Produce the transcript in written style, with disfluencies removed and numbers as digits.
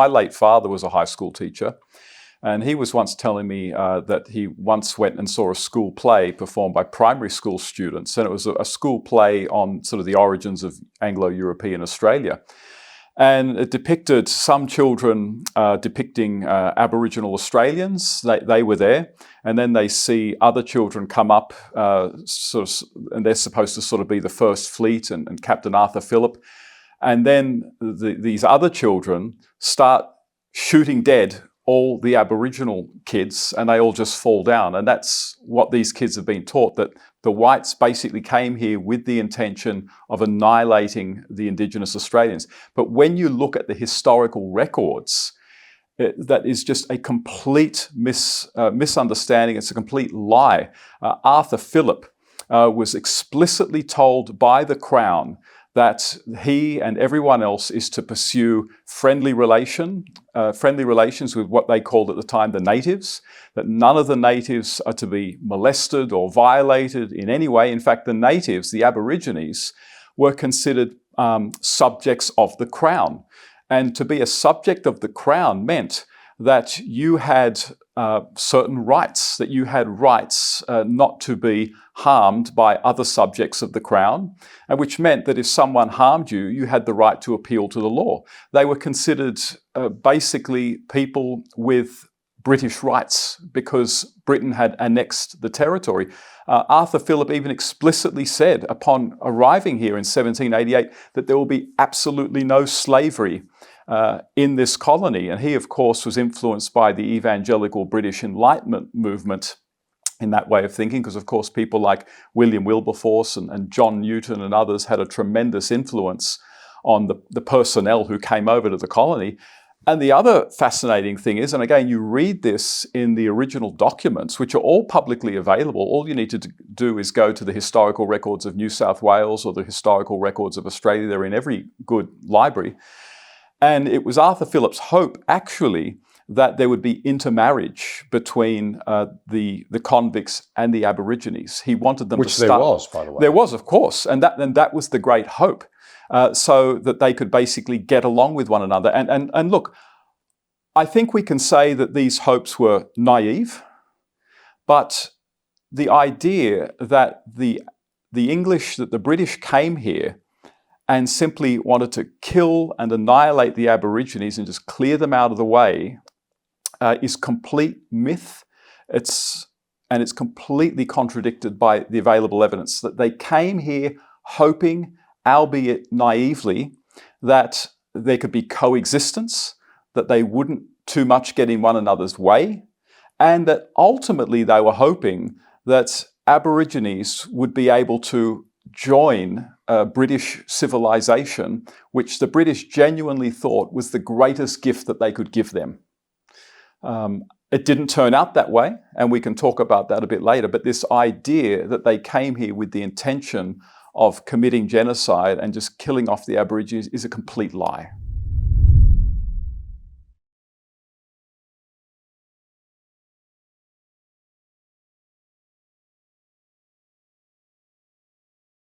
my late father was a high school teacher, and he was once telling me that he once went and saw a school play performed by primary school students, and it was a school play on sort of the origins of Anglo-European Australia. And it depicted some children depicting Aboriginal Australians. They were there. And then they see other children come up, and they're supposed to sort of be the First Fleet and Captain Arthur Phillip. And then these other children start shooting dead all the Aboriginal kids, and they all just fall down. And that's what these kids have been taught, that the whites basically came here with the intention of annihilating the Indigenous Australians. But when you look at the historical records, that is just a complete misunderstanding. It's a complete lie. Arthur Phillip was explicitly told by the Crown that he and everyone else is to pursue friendly relations with what they called at the time the natives, that none of the natives are to be molested or violated in any way. In fact, the natives, the Aborigines, were considered subjects of the Crown. And to be a subject of the Crown meant that you had certain rights, that you had rights not to be harmed by other subjects of the Crown, and which meant that if someone harmed you, you had the right to appeal to the law. They were considered basically people with British rights because Britain had annexed the territory. Arthur Phillip even explicitly said upon arriving here in 1788 that there will be absolutely no slavery in this colony. And he, of course, was influenced by the evangelical British Enlightenment movement in that way of thinking, because, of course, people like William Wilberforce and John Newton and others had a tremendous influence on the personnel who came over to the colony. And the other fascinating thing is, and again, you read this in the original documents, which are all publicly available. All you need to do is go to the historical records of New South Wales or the historical records of Australia. They're in every good library. And it was Arthur Phillip's hope, actually, that there would be intermarriage between the convicts and the Aborigines. He wanted them to start. Which there was, by the way. There was, of course. And that was the great hope, so that they could basically get along with one another. And look, I think we can say that these hopes were naive, but the idea that the English, that the British came here and simply wanted to kill and annihilate the Aborigines and just clear them out of the way is complete myth. It's completely contradicted by the available evidence that they came here hoping, albeit naively, that there could be coexistence, that they wouldn't too much get in one another's way, and that ultimately they were hoping that Aborigines would be able to join British civilization, which the British genuinely thought was the greatest gift that they could give them. It didn't turn out that way, and we can talk about that a bit later, but this idea that they came here with the intention of committing genocide and just killing off the Aborigines is a complete lie.